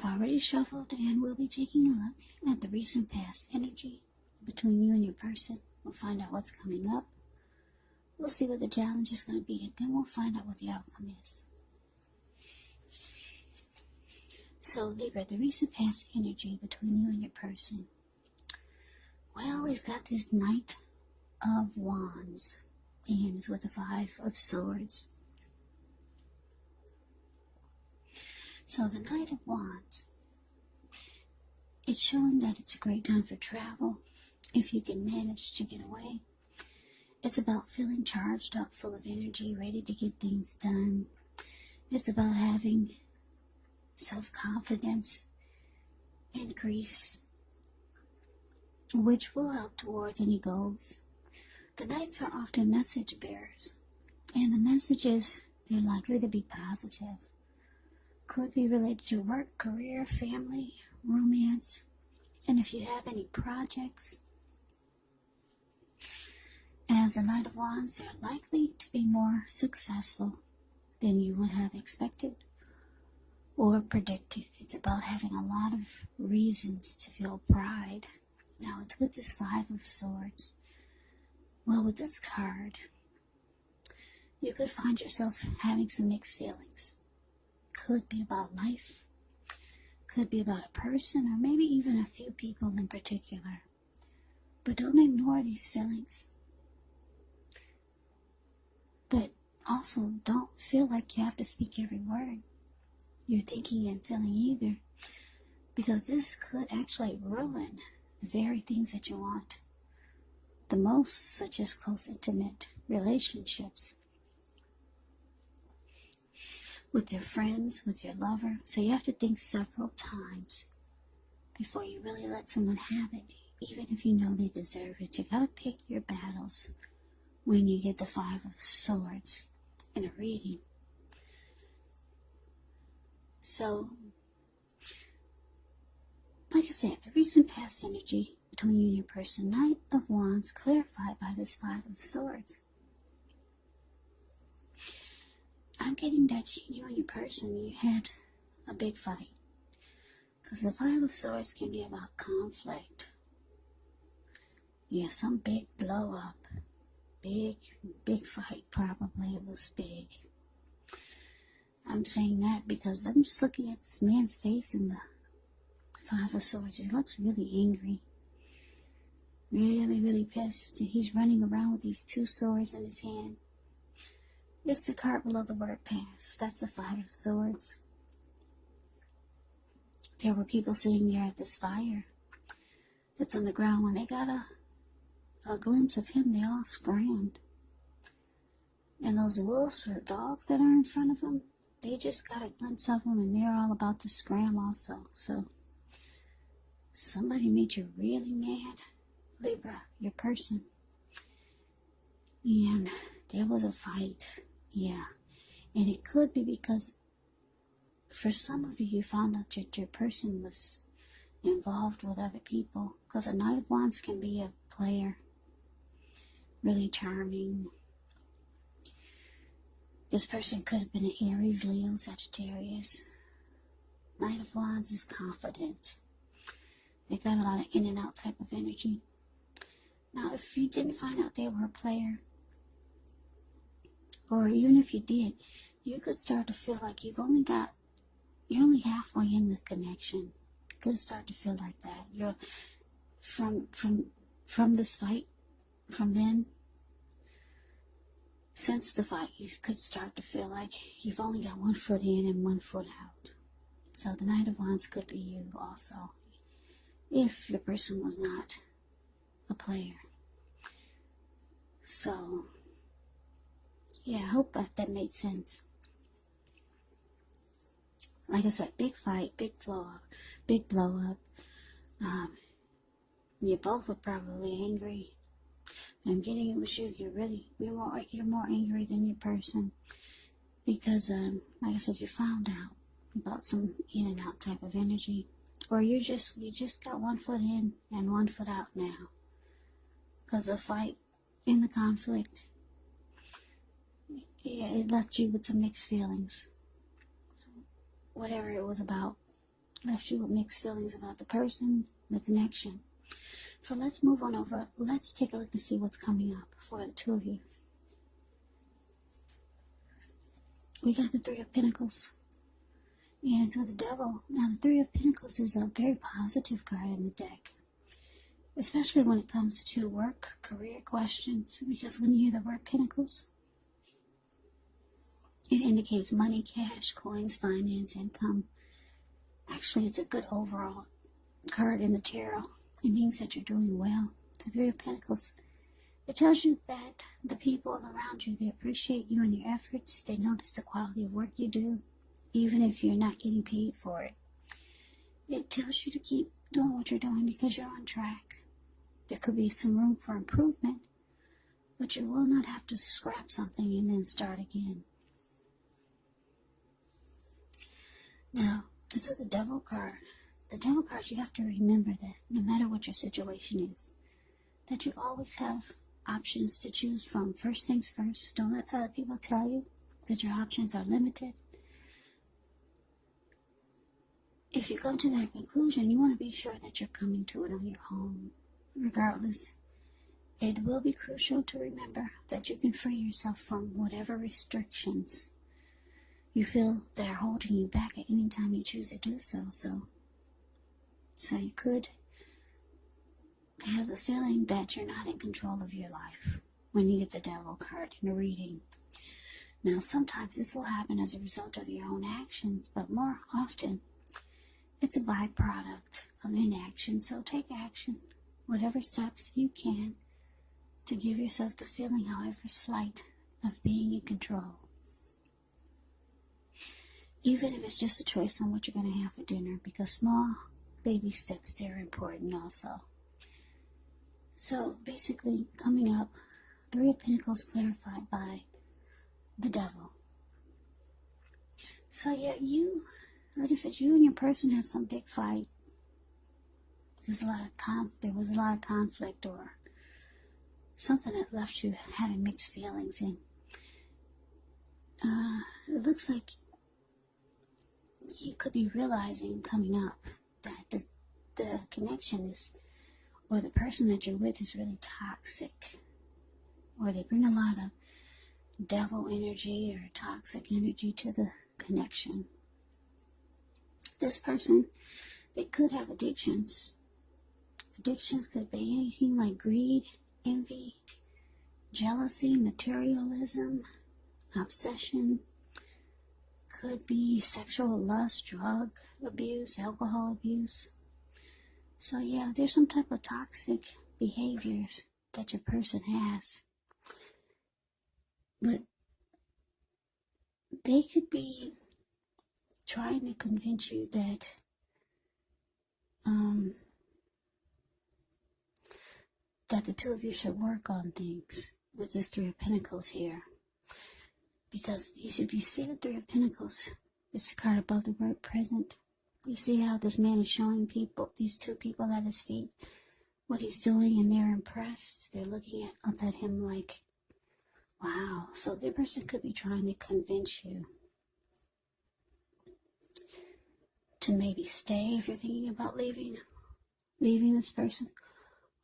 I've already shuffled and we'll be taking a look at the recent past energy between you and your person. We'll find out what's coming up. We'll see what the challenge is going to be, and then we'll find out what the outcome is. So, Libra, the recent past energy between you and your person. Well, we've got this Knight of Wands, and it's with the Five of Swords. So the Knight of Wands, it's showing that it's a great time for travel, if you can manage to get away. It's about feeling charged up, full of energy, ready to get things done. It's about having self-confidence increase, which will help towards any goals. The Knights are often message bearers, and the messages, they're likely to be positive. Could be related to work, career, family, romance, and if you have any projects. As a Knight of Wands, they're likely to be more successful than you would have expected or predicted. It's about having a lot of reasons to feel pride. Now, it's with this Five of Swords. Well, with this card, you could find yourself having some mixed feelings. Could be about life, could be about a person, or maybe even a few people in particular. But don't ignore these feelings. But also don't feel like you have to speak every word you're thinking and feeling either, because this could actually ruin the very things that you want the most, such as close, intimate relationships with your friends, with your lover. So you have to think several times before you really let someone have it, even if you know they deserve it. You gotta pick your battles when you get the Five of Swords in a reading. So, like I said, the recent past energy between you and your person, Knight of Wands, clarified by this Five of Swords. I'm getting that you and your person, you had a big fight. Because the Five of Swords can be about conflict. Yeah, some big blow up. Big fight, probably. It was big. I'm saying that because I'm just looking at this man's face in the Five of Swords. He looks really angry. Really pissed. He's running around with these two swords in his hand. It's the card below the word past. That's the Five of Swords. There were people sitting there at this fire that's on the ground. When they got a glimpse of him, they all scrammed. And those wolves or dogs that are in front of them, they just got a glimpse of him and they're all about to scram also. So, somebody made you really mad, Libra, your person. And there was a fight. Yeah, and it could be because for some of you, you found out that your person was involved with other people. Because a Knight of Wands can be a player, really charming. This person could have been an Aries, Leo, Sagittarius. Knight of Wands is confident. They got a lot of in and out type of energy. Now, if you didn't find out they were a player, or even if you did, you could start to feel like you're only halfway in the connection. You could start to feel like that. You're from this fight, from then, since the fight, you could start to feel like you've only got 1 foot in and 1 foot out. So the Knight of Wands could be you also, if your person was not a player. So, yeah, I hope that made sense. Like I said, big fight, big blow up. You both are probably angry. But I'm getting it was you. You're more angry than your person. Because, like I said, you found out about some in and out type of energy. Or you just got 1 foot in and 1 foot out now. Because the fight in the conflict, yeah, it left you with some mixed feelings. Whatever it was about. left you with mixed feelings about the person, the connection. So let's move on over. Let's take a look and see what's coming up for the two of you. We got the Three of Pentacles. And it's with the Devil. Now, the Three of Pentacles is a very positive card in the deck, especially when it comes to work, career questions, because when you hear the word Pentacles, it indicates money, cash, coins, finance, income. Actually, it's a good overall card in the tarot. It means that you're doing well. The Three of Pentacles. It tells you that the people around you, they appreciate you and your efforts. They notice the quality of work you do, even if you're not getting paid for it. It tells you to keep doing what you're doing because you're on track. There could be some room for improvement, but you will not have to scrap something and then start again. Now, it's with the Devil card. The Devil card, you have to remember that no matter what your situation is, that you always have options to choose from. First things first, don't let other people tell you that your options are limited. If you come to that conclusion, you want to be sure that you're coming to it on your own. Regardless, it will be crucial to remember that you can free yourself from whatever restrictions you feel that are holding you back at any time you choose to do so. So you could have the feeling that you're not in control of your life when you get the Devil card in a reading. Now, sometimes this will happen as a result of your own actions, but more often, it's a byproduct of inaction. So take action, whatever steps you can, to give yourself the feeling, however slight, of being in control. Even if it's just a choice on what you're going to have for dinner, because small baby steps, they're important also. So basically, coming up, Three of Pentacles clarified by the Devil. So yeah, like I said, you and your person have some big fight. There was a lot of conflict or something that left you having mixed feelings. And it looks like you could be realizing coming up that the connection is, or the person that you're with is really toxic, or they bring a lot of devil energy or toxic energy to the connection. This person, they could have addictions. Addictions could be anything like greed, envy, jealousy, materialism, obsession. Could be sexual lust, drug abuse, alcohol abuse. So yeah, there's some type of toxic behaviors that your person has. But they could be trying to convince you that that the two of you should work on things with this Three of Pentacles here. Because if you see the Three of Pentacles, it's the card above the word present. You see how this man is showing people, these two people at his feet, what he's doing, and they're impressed. They're looking up at him like, wow. So the person could be trying to convince you to maybe stay if you're thinking about leaving this person,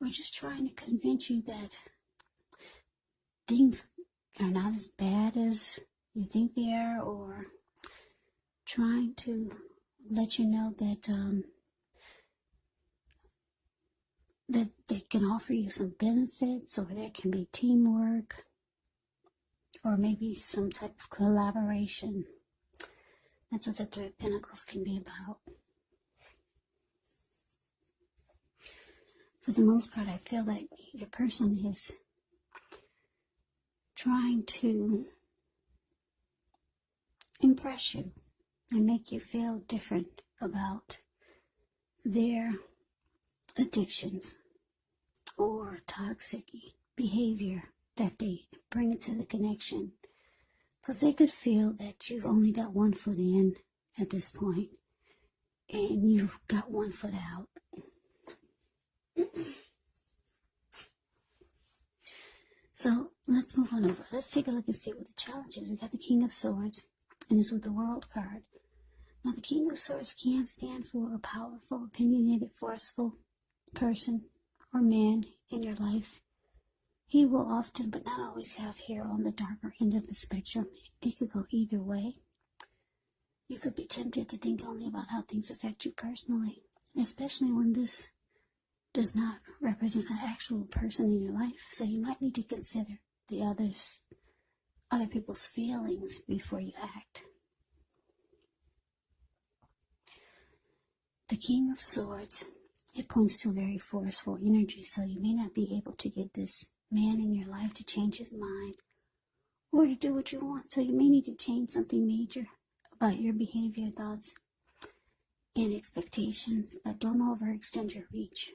or just trying to convince you that things are not as bad as you think they are, or trying to let you know that that they can offer you some benefits, or there can be teamwork, or maybe some type of collaboration. That's what the Three of Pentacles can be about. For the most part, I feel like your person is trying to impress you and make you feel different about their addictions or toxic behavior that they bring into the connection. Because they could feel that you've only got one foot in at this point, and you've got one foot out. So let's move on over. Let's take a look and see what the challenge is. We got the King of Swords, and it's with the World card. Now, the King of Swords can stand for a powerful, opinionated, forceful person or man in your life. He will often, but not always, have hair on the darker end of the spectrum. It could go either way. You could be tempted to think only about how things affect you personally, especially when this does not represent an actual person in your life. So you might need to consider the other people's feelings before you act. The King of Swords, it points to a very forceful energy, so you may not be able to get this man in your life to change his mind or to do what you want. So you may need to change something major about your behavior, thoughts, and expectations, but don't overextend your reach.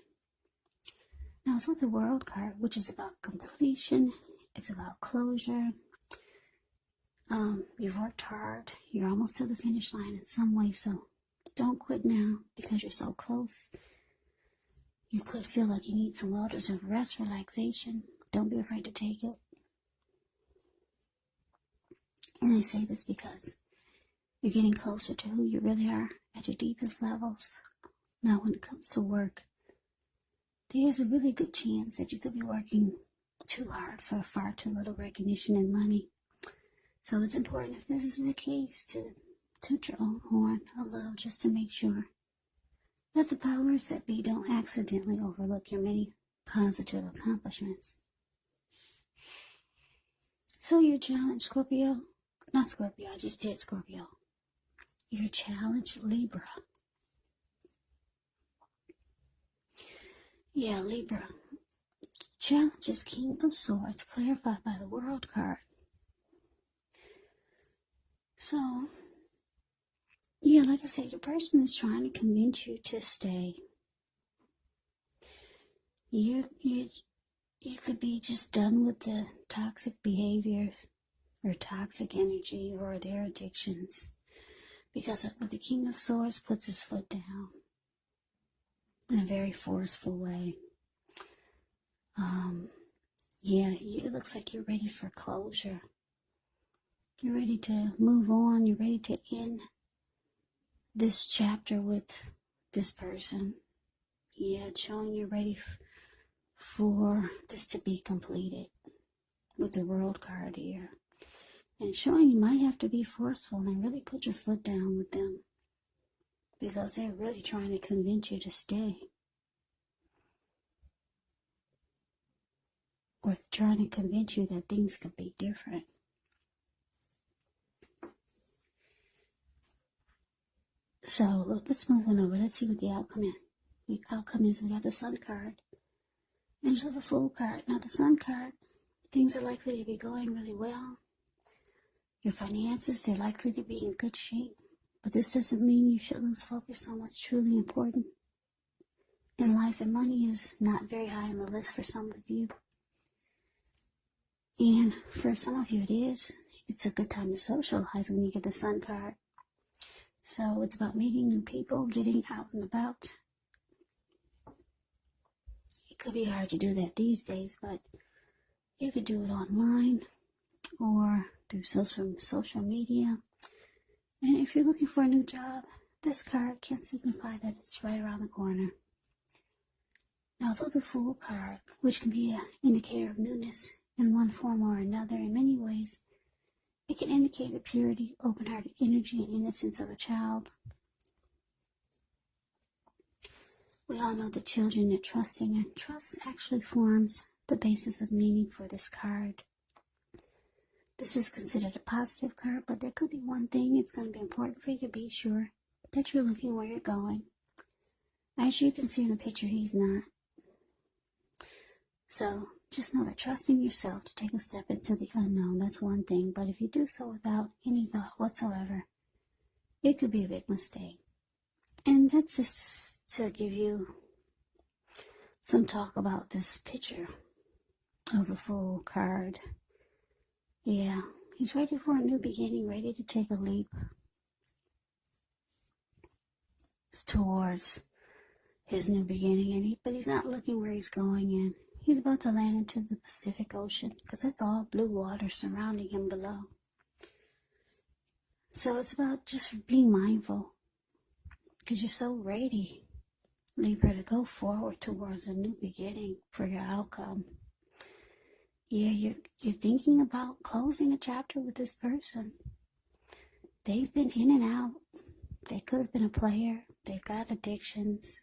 Now, it's with the World card, which is about completion. It's about closure. You've worked hard. You're almost to the finish line in some way, so don't quit now because you're so close. You could feel like you need some well-deserved rest, relaxation. Don't be afraid to take it. And I say this because you're getting closer to who you really are at your deepest levels. Now, when it comes to work, there's a really good chance that you could be working too hard for far too little recognition and money. So it's important, if this is the case, to toot your own horn a little just to make sure that the powers that be don't accidentally overlook your many positive accomplishments. So your challenge, Scorpio, not Scorpio, I just did Scorpio. Your challenge, Libra. Yeah, Libra. Challenge is King of Swords, clarified by the World card. So, yeah, like I said, your person is trying to convince you to stay. You could be just done with the toxic behavior or toxic energy or their addictions, because the King of Swords puts his foot down in a very forceful way. Yeah, it looks like you're ready for closure. You're ready to move on. You're ready to end this chapter with this person. Yeah, it's showing you're ready for this to be completed with the World card here. And it's showing you might have to be forceful and really put your foot down with them, because they're really trying to convince you to stay. Or trying to convince you that things could be different. So, look, let's move on over. Let's see what the outcome is. The outcome is we got the Sun card. And so the Fool card. Now, the Sun card, things are likely to be going really well. Your finances, they're likely to be in good shape. But this doesn't mean you should lose focus on what's truly important in life. And money is not very high on the list for some of you. And for some of you it is. It's a good time to socialize when you get the Sun card. So it's about meeting new people, getting out and about. It could be hard to do that these days, but you could do it online or through social media. And if you're looking for a new job, this card can signify that it's right around the corner. Now, also the Fool card, which can be an indicator of newness in one form or another. In many ways, it can indicate the purity, open-hearted energy, and innocence of a child. We all know the children are trusting, and trust actually forms the basis of meaning for this card. This is considered a positive card, but there could be one thing. It's going to be important for you to be sure that you're looking where you're going. As you can see in the picture, he's not. So just know that trusting yourself to take a step into the unknown, that's one thing. But if you do so without any thought whatsoever, it could be a big mistake. And that's just to give you some talk about this picture of the Fool card. Yeah, he's ready for a new beginning, ready to take a leap towards his new beginning. But he's not looking where he's going in. He's about to land into the Pacific Ocean, because that's all blue water surrounding him below. So it's about just being mindful because you're so ready, Libra, to go forward towards a new beginning for your outcome. Yeah, you're thinking about closing a chapter with this person. They've been in and out. They could have been a player. They've got addictions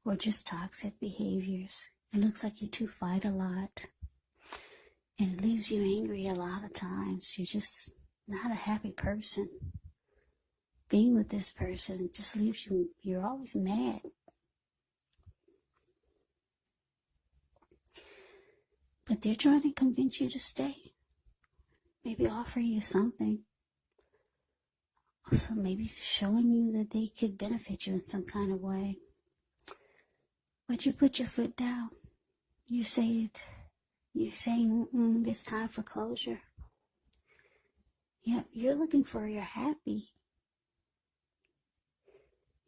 or just toxic behaviors. It looks like you two fight a lot. And it leaves you angry a lot of times. You're just not a happy person. Being with this person just leaves you, you're always mad. But they're trying to convince you to stay. Maybe offer you something. Also maybe showing you that they could benefit you in some kind of way. But you put your foot down. You say it. You're saying it's time for closure. Yeah, you're looking for your happy.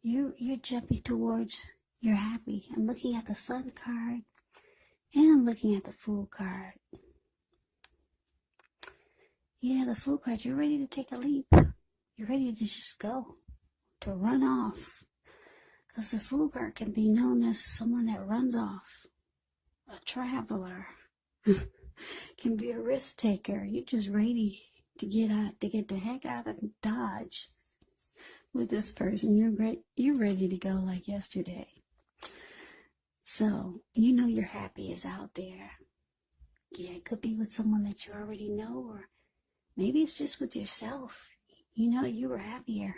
You're jumping towards your happy. I'm looking at the Sun card. And I'm looking at the Fool card. Yeah, the Fool card, you're ready to take a leap. You're ready to just go, to run off. Because the Fool card can be known as someone that runs off. A traveler. Can be a risk taker. You're just ready to get the heck out of Dodge with this person. You're ready to go like yesterday. So, you know your happy is out there. Yeah, it could be with someone that you already know, or maybe it's just with yourself. You know you were happier.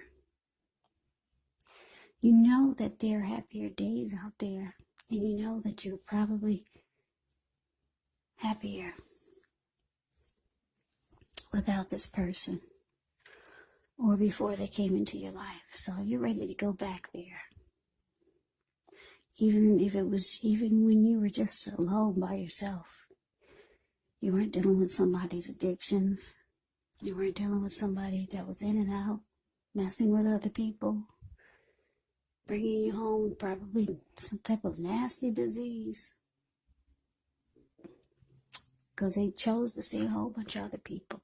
You know that there are happier days out there, and you know that you're probably happier without this person or before they came into your life. So you're ready to go back there. Even when you were just alone by yourself. You weren't dealing with somebody's addictions. You weren't dealing with somebody that was in and out, messing with other people, bringing you home probably some type of nasty disease. Because they chose to see a whole bunch of other people.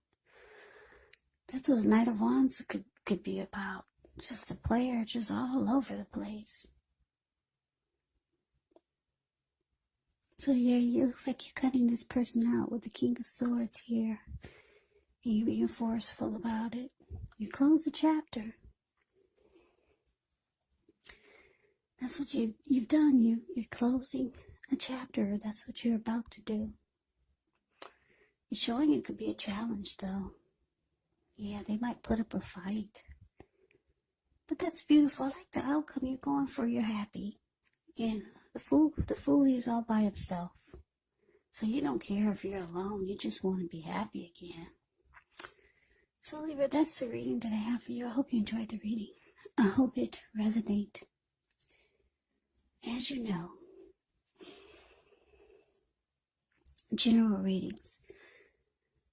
That's what a Knight of Wands could be about. Just a player, just all over the place. So yeah, it looks like you're cutting this person out with the King of Swords here. And you're being forceful about it. You close the chapter. That's what you've done. You're closing a chapter. That's what you're about to do. It's showing it could be a challenge, though. Yeah, they might put up a fight. But that's beautiful. I like the outcome you're going for. You're happy. And the fool is all by himself. So you don't care if you're alone. You just want to be happy again. So Libra, that's the reading that I have for you. I hope you enjoyed the reading. I hope it resonates. As you know, general readings,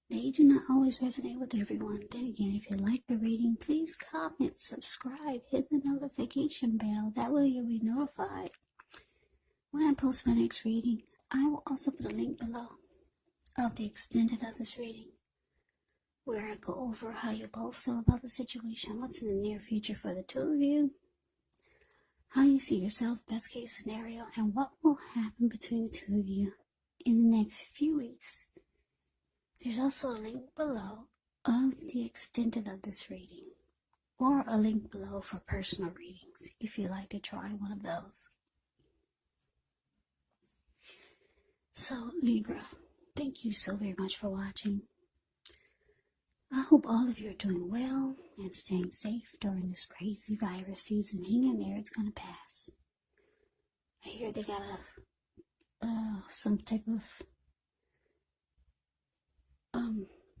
they do not always resonate with everyone. Then again, if you like the reading, please comment, subscribe, hit the notification bell. That way you'll be notified when I post my next reading. I will also put a link below of the extended of this reading, where I go over how you both feel about the situation, what's in the near future for the two of you, how you see yourself, best case scenario, and what will happen between the two of you in the next few weeks. There's also a link below of the extended of this reading, or a link below for personal readings if you'd like to try one of those. So Libra, thank you so very much for watching. I hope all of you are doing well and staying safe during this crazy virus season. Hang in there, it's going to pass. I hear they got some type of,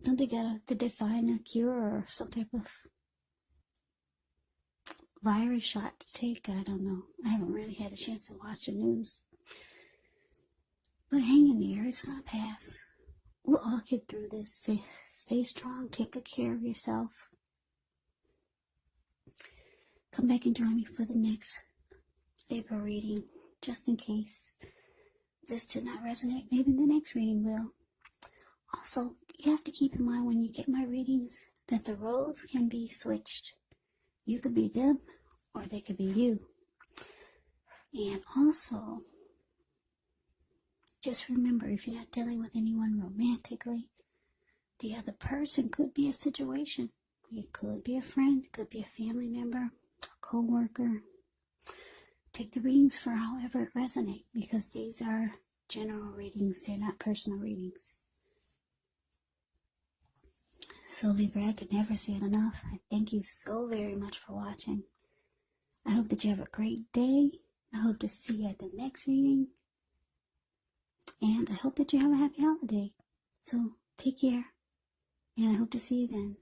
don't they did they find a cure or some type of virus shot to take? I don't know. I haven't really had a chance to watch the news. But hang in there, it's going to pass. We'll all get through this. Stay strong. Take good care of yourself. Come back and join me for the next Libra reading, just in case this did not resonate. Maybe the next reading will. Also, you have to keep in mind when you get my readings that the roles can be switched. You could be them, or they could be you. And also, just remember, if you're not dealing with anyone romantically, the other person could be a situation. It could be a friend, it could be a family member, a co-worker. Take the readings for however it resonates, because these are general readings, they're not personal readings. So Libra, I could never say it enough. I thank you so very much for watching. I hope that you have a great day. I hope to see you at the next reading. And I hope that you have a happy holiday. So take care. And I hope to see you then.